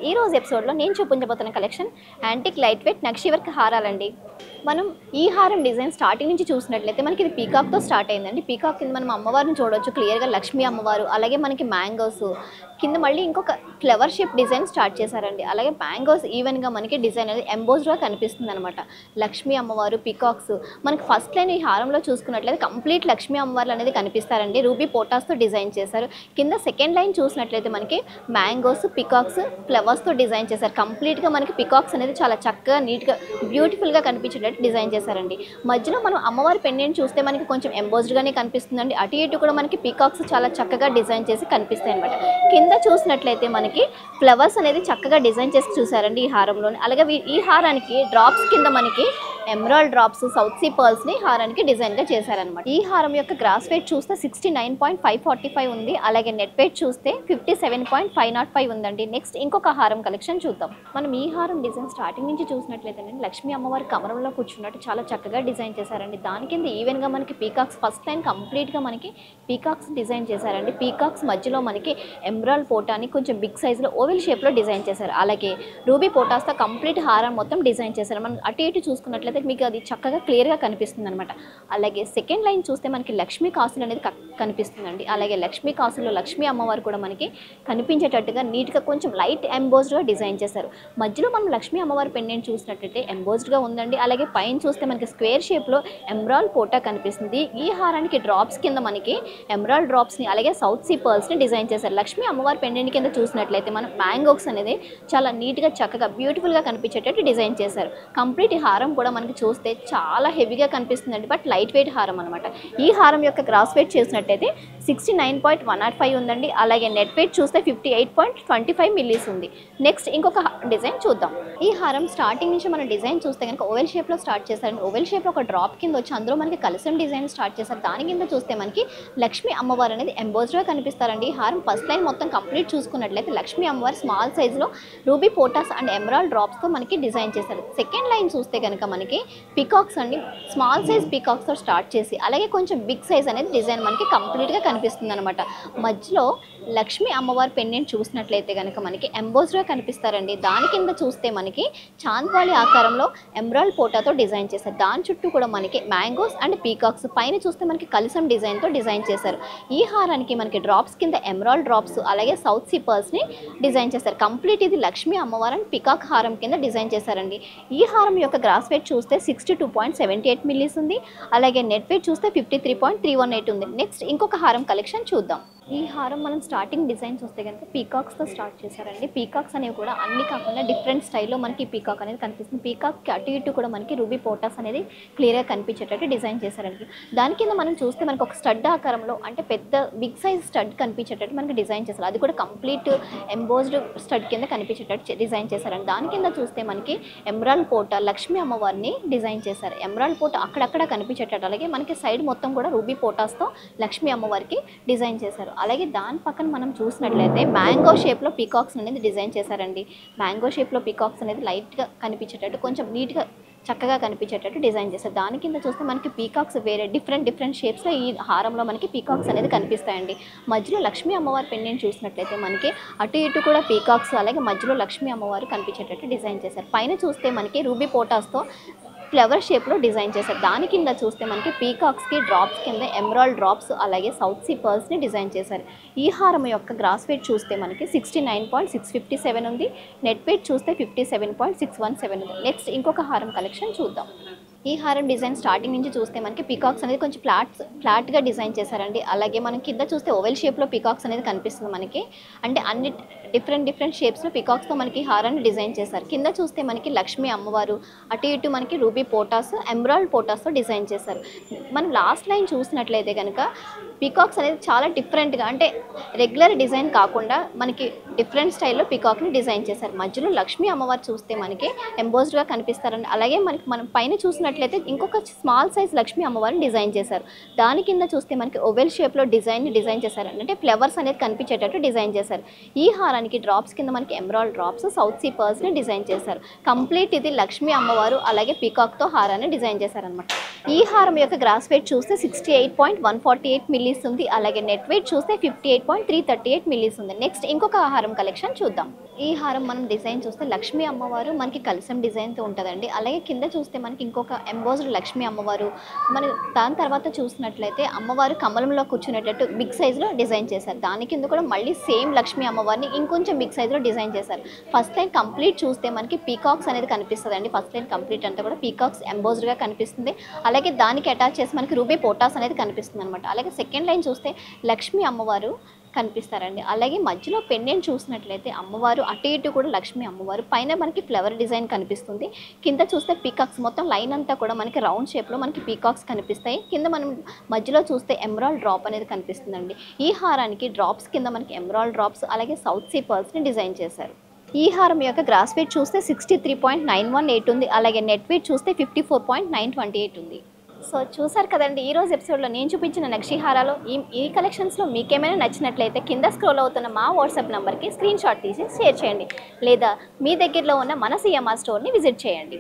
ఈ రోజు ఎపిసోడ్లో నేను చూపించబోతున్న కలెక్షన్ యాంటిక్ లైట్ వెయిట్ నక్షి వర్క్ హారాలండి. మనం ఈ హారం డిజైన్ స్టార్టింగ్ నుంచి చూసినట్లయితే మనకి ఇది పీకాక్తో స్టార్ట్ అయిందండి. పీకాక్ కింద మనం అమ్మవారిని చూడవచ్చు క్లియర్గా, లక్ష్మీ అమ్మవారు, అలాగే మనకి మ్యాంగోస్ కింద మళ్ళీ ఇంకొక ఫ్లవర్ షేప్ డిజైన్ స్టార్ట్ చేశారండి. అలాగే మ్యాంగోస్ ఈవెన్గా మనకి డిజైన్ అనేది ఎంబోస్డ్గా కనిపిస్తుంది అనమాట. లక్ష్మీ అమ్మవారు, పీకాక్స్ మనకి ఫస్ట్ లైన్ ఈ హారంలో చూసుకున్నట్లయితే కంప్లీట్ లక్ష్మీ అమ్మవార్లు అనేది కనిపిస్తారండి. రూబీ పోటాస్తో డిజైన్ చేశారు. కింద సెకండ్ లైన్ చూసినట్లయితే మనకి మ్యాంగోస్, పీకాక్స్, ఫ్లవర్స్తో డిజైన్ చేశారు. కంప్లీట్గా మనకి పీకాక్స్ అనేది చాలా చక్కగా నీట్గా బ్యూటిఫుల్గా కనిపించేటట్టు డిజైన్ చేశారండి. మధ్యలో మనం అమ్మవారి పెండెంట్ చూస్తే మనకి కొంచెం ఎంబోస్డ్గానే కనిపిస్తుందండి. అటు ఇటు కూడా మనకి పీకాక్స్ చాలా చక్కగా డిజైన్ చేసి కనిపిస్తాయి అనమాట. కింద చూసినట్లయితే మనకి ఫ్లవర్స్ అనేది చక్కగా డిజైన్ చేసి చూసారండి ఈ హారంలోని. అలాగే ఈ హారానికి డ్రాప్స్ కింద మనకి ఎమరాల్డ్ డ్రాప్స్, సౌత్ సీ పర్ల్స్ని హారానికి డిజైన్గా చేశారనమాట. ఈ హారం యొక్క గ్రాస్ వెయిట్ చూస్తే 69.545 ఉంది. అలాగే నెట్ వెయిట్ చూస్తే 57.505 ఉందండి. నెక్స్ట్ ఇంకొక హారం కలెక్షన్ చూద్దాం. మనం ఈ హారం డిజైన్ స్టార్టింగ్ నుంచి చూసినట్లయితే లక్ష్మీ అమ్మవారి కమరంలో కూర్చున్నట్టు చాలా చక్కగా డిజైన్ చేశారండి. దాని కింద ఈవెన్గా మనకి పీకాక్స్ ఫస్ట్ లైన్ కంప్లీట్గా మనకి పీకాక్స్ డిజైన్ చేశారండి. పీకాక్స్ మధ్యలో మనకి ఎమరాల్డ్ పోటాని కొంచెం బిగ్ సైజులో ఓవెల్ షేప్లో డిజైన్ చేశారు. అలాగే రూబీ పోటాస్తో కంప్లీట్ హారం మొత్తం డిజైన్ చేశారు. మనం అటు ఇటు చూసుకున్నట్లయితే మీకు అది చక్కగా క్లియర్గా కనిపిస్తుంది అనమాట. అలాగే సెకండ్ లైన్ చూస్తే మనకి లక్ష్మీ కాసులు అనేది కనిపిస్తుందండి. అలాగే లక్ష్మీ కాసులో లక్ష్మీ అమ్మవారు కూడా మనకి కనిపించేటట్టుగా నీట్గా కొంచెం లైట్ ఎంబోస్డ్గా డిజైన్ చేశారు. మధ్యలో మనం లక్ష్మీ అమ్మవారి పెండెంట్ చూసినట్లయితే ఎంబోస్డ్గా ఉందండి. అలాగే పైన చూస్తే మనకి స్క్వేర్ షేప్లో ఎమరాల్డ్ పోటా కనిపిస్తుంది. ఈ హారానికి డ్రాప్స్ కింద మనకి ఎమరాల్డ్ డ్రాప్స్ని అలాగే సౌత్ సీ పర్ల్స్ని డిజైన్ చేశారు. లక్ష్మీ అమ్మవారి పెండెంట్ కింద చూసినట్లయితే మనం మ్యాంగోస్ అనేది చాలా నీట్గా చక్కగా బ్యూటిఫుల్గా కనిపించేటట్టు డిజైన్ చేశారు. కంప్లీట్ ఈ హారం కూడా మనకి చూస్తే చాలా హెవీగా కనిపిస్తుందండి, బట్ లైట్ వెయిట్ హారం అనమాట. ఈ హారం యొక్క గ్రాస్ వెయిట్ చేసినట్టయితే 69.105 ఉందండి. అలాగే నెట్ వెయిట్ చూస్తే 58.25 మిల్లీస్ ఉంది. నెక్స్ట్ ఇంకొక డిజైన్ చూద్దాం. ఈ హారం స్టార్టింగ్ నుంచి మన డిజైన్ చూస్తే కనుక ఓవెల్ షేప్లో స్టార్ట్ చేశారండి. ఓవెల్ షేప్లో ఒక డ్రాప్ కింద వచ్చి అందులో మనకి కలసం డిజైన్ స్టార్ట్ చేశారు. దాని కింద చూస్తే మనకి లక్ష్మీ అమ్మవారు అనేది ఎంబోస్డ్గా కనిపిస్తారండి. ఈ హారం ఫస్ట్ లైన్ మొత్తం కంప్లీట్ చూసుకున్నట్లయితే లక్ష్మీ అమ్మవారు స్మాల్ సైజులో రూబీ పోటాస్ అండ్ ఎమరాల్డ్ డ్రాప్స్తో మనకి డిజైన్ చేశారు. సెకండ్ లైన్ చూస్తే కనుక మనకి పీకాక్స్ అండి, స్మాల్ సైజ్ పీకాక్స్తో స్టార్ట్ చేసి అలాగే కొంచెం బిగ్ సైజ్ అనేది డిజైన్ మనకి కంప్లీట్గా కనిపిస్తుంది అనమాట. మధ్యలో లక్ష్మీ అమ్మవారి పెండెంట్ చూసినట్లయితే కనుక మనకి ఎంబోస్డ్గా కనిపిస్తారండి. దాని కింద చూస్తే మనకి చాంద్వాలి ఆకారంలో ఎమరాల్డ్ పోటాతో డిజైన్ చేశారు. దాని చుట్టూ కూడా మనకి మ్యాంగోస్ అండ్ పీకాక్స్, పైన చూస్తే మనకి కలిసం డిజైన్తో డిజైన్ చేశారు. ఈ హారానికి మనకి డ్రాప్స్ కింద ఎమరాల్డ్ డ్రాప్స్ అలాగే సౌత్ సీ పర్ల్స్ని డిజైన్ చేశారు. కంప్లీట్ ఇది లక్ష్మీ అమ్మవారు అండ్ పీకాక్ హారం కింద డిజైన్ చేశారండి. ఈ హారం యొక్క గ్రాస్ వెయిట్ చూస్తే 62.78 మిల్లీస్ ఉంది. అలాగే నెట్ వెయిట్ చూస్తే 53.318 ఉంది. నెక్స్ట్ ఇంకొక హారం కలెక్షన్ చూద్దాం. ఈ హారం మనం స్టార్టింగ్ డిజైన్ చూస్తే కనుక పీకాక్స్తో స్టార్ట్ చేశారండి. పీకాక్స్ అనేవి కూడా అన్ని కాకుండా డిఫరెంట్ స్టైల్లో మనకి పీకాక్ అనేది కనిపిస్తుంది. పీకాక్కి అటు ఇటు కూడా మనకి రూబీ పోటాస్ అనేది క్లియర్గా కనిపించేటట్టు డిజైన్ చేశారండి. దాని కింద మనం చూస్తే మనకు ఒక స్టడ్ ఆకారంలో అంటే పెద్ద బిగ్ సైజ్ స్టడ్ కనిపించేటట్టు మనకి డిజైన్ చేశారు. అది కూడా కంప్లీట్ ఎంబోస్డ్ స్టడ్ కింద కనిపించేటట్టు డిజైన్ చేశారండి. దాని కింద చూస్తే మనకి ఎమరాల్డ్ పోటా లక్ష్మీ అమ్మవారిని డిజైన్ చేశారు. ఎమరాల్డ్ పోటా అక్కడక్కడ కనిపించేటట్టు, అలాగే మనకి సైడ్ మొత్తం కూడా రూబీ పోటాస్తో లక్ష్మీ అమ్మవారికి డిజైన్ చేశారు. అలాగే దాని పక్కన మనం చూసినట్లయితే మ్యాంగో షేప్లో పీకాక్స్ అనేది డిజైన్ చేశారండి. మ్యాంగో షేప్లో పీకాక్స్ అనేది లైట్గా కనిపించేటట్టు కొంచెం నీట్గా చక్కగా కనిపించేటట్టు డిజైన్ చేస్తారు. దాని కింద చూస్తే మనకి పీకాక్స్ వేరే డిఫరెంట్ షేప్స్లో ఈ హారంలో మనకి పీకాక్స్ అనేది కనిపిస్తాయండి. మధ్యలో లక్ష్మీ అమ్మవారి పెండెంట్ చూసినట్లయితే మనకి అటు ఇటు కూడా పీకాక్స్ అలాగే మధ్యలో లక్ష్మీ అమ్మవారు కనిపించేటట్టు డిజైన్ చేశారు. పైన చూస్తే మనకి రూబీ పోటాస్తో ఫ్లవర్ షేప్లో డిజైన్ చేశారు. దాని కింద చూస్తే మనకి పీకాక్స్కి డ్రాప్స్ కింద ఎమరాల్డ్ డ్రాప్స్ అలాగే సౌత్ సీ పర్ల్స్ని డిజైన్ చేశారు. ఈ హారం యొక్క గ్రాస్ వెయిట్ చూస్తే మనకి 69.657 ఉంది. నెట్ వెయిట్ చూస్తే 57.617 ఉంది. నెక్స్ట్ ఇంకొక హారం కలెక్షన్ చూద్దాం. ఈ హారం డిజైన్ స్టార్టింగ్ నుంచి చూస్తే మనకి పీకాక్స్ అనేది కొంచెం ఫ్లాట్గా డిజైన్ చేశారండి. అలాగే మనం కింద చూస్తే ఓవెల్ షేప్లో పీకాక్స్ అనేది కనిపిస్తుంది మనకి. అంటే అన్ని డిఫరెంట్ షేప్స్లో పీకాక్స్తో మనకి హారాన్ని డిజైన్ చేశారు. కింద చూస్తే మనకి లక్ష్మీ అమ్మవారు, అటు ఇటు మనకి రూబీ పోటాస్ ఎమరాల్డ్ పోటాస్తో డిజైన్ చేశారు. మనం లాస్ట్ లైన్ చూసినట్లయితే కనుక పీకాక్స్ అనేది చాలా డిఫరెంట్గా అంటే రెగ్యులర్ డిజైన్ కాకుండా మనకి డిఫరెంట్ స్టైల్లో పీకాక్ని డిజైన్ చేశారు. మధ్యలో లక్ష్మీ అమ్మవారు చూస్తే మనకి ఎంబోస్డ్గా కనిపిస్తారండి. అలాగే మనకి మనం పైన చూసినట్లయితే ఇంకొక స్మాల్ సైజ్ లక్ష్మీ అమ్మవారిని డిజైన్ చేశారు. దాని కింద చూస్తే మనకి ఓవెల్ షేప్లో డిజైన్ చేశారు. అంటే ఫ్లవర్స్ అనేది కనిపించేటట్టు డిజైన్ చేశారు. ఈ హారాన్ని హారానికి డ్రాప్స్ కింద మనకి ఎమరాల్డ్ డ్రాప్స్, సౌత్ సీ పర్ల్స్ని డిజైన్ చేశారు. కంప్లీట్ ఇది లక్ష్మీ అమ్మవారు అలాగే పీకాక్తో హారాన్ని డిజైన్ చేశారనమాట. ఈ హారం యొక్క గ్రాస్ వెయిట్ చూస్తే 68.148 మిల్లీస్ ఉంది. అలాగే నెట్ వెయిట్ చూస్తే 58.338 మిల్లీస్ ఉంది. నెక్స్ట్ ఇంకొక హారం కలెక్షన్ చూద్దాం. ఈ హారం మనం డిజైన్ చూస్తే లక్ష్మీ అమ్మవారు మనకి కలశం డిజైన్తో ఉంటుందండి. అలాగే కింద చూస్తే మనకి ఇంకొక ఎంబోజ్డ్ లక్ష్మీ అమ్మవారు, మన దాని తర్వాత చూసినట్లయితే అమ్మవారు కమలంలో కూర్చునేటట్టు బిగ్ సైజులో డిజైన్ చేశారు. దాని కింద కూడా మళ్ళీ సేమ్ లక్ష్మీ అమ్మవారిని ఇంకొంచెం బిగ్ సైజులో డిజైన్ చేశారు. ఫస్ట్ లైన్ కంప్లీట్ చూస్తే మనకి పీకాక్స్ అనేది కనిపిస్తుంది అండి. ఫస్ట్ లైన్ కంప్లీట్ అంతా కూడా పీకాక్స్ ఎంబోజ్డ్గా కనిపిస్తుంది. అలాగే దానికి అటాచ్ చేసి మనకి రూబీ పోటాస్ అనేది కనిపిస్తుంది అనమాట. అలాగే సెకండ్ లైన్ చూస్తే లక్ష్మీ అమ్మవారు కనిపిస్తారండి. అలాగే మధ్యలో పెండెంట్ చూసినట్లయితే అమ్మవారు అటు ఇటు కూడా లక్ష్మీ అమ్మవారు, పైన మనకి ఫ్లవర్ డిజైన్ కనిపిస్తుంది. కింద చూస్తే పీకాక్స్, మొత్తం లైన్ అంతా కూడా మనకి రౌండ్ షేప్లో మనకి పీకాక్స్ కనిపిస్తాయి. కింద మనం మధ్యలో చూస్తే ఎమరాల్డ్ డ్రాప్ అనేది కనిపిస్తుందండి. ఈ హారానికి డ్రాప్స్ కింద మనకి ఎమరాల్డ్ డ్రాప్స్ అలాగే సౌత్ సీ పర్ల్స్ని డిజైన్ చేశారు. ఈ హారం యొక్క గ్రాస్ వెయిట్ చూస్తే 63.918 ఉంది. అలాగే నెట్ వెయిట్ చూస్తే 54.928 ఉంది. సో చూసారు కదండి, ఈరోజు ఎపిసోడ్లో నేను చూపించిన నక్షి హారాలు ఈ కలెక్షన్స్లో మీకేమైనా నచ్చినట్లయితే కింద స్క్రోల్ అవుతున్న మా వాట్సాప్ నెంబర్కి స్క్రీన్ షాట్ తీసి షేర్ చేయండి, లేదా మీ దగ్గరలో ఉన్న మన సిఎంఆర్ స్టోర్ని విజిట్ చేయండి.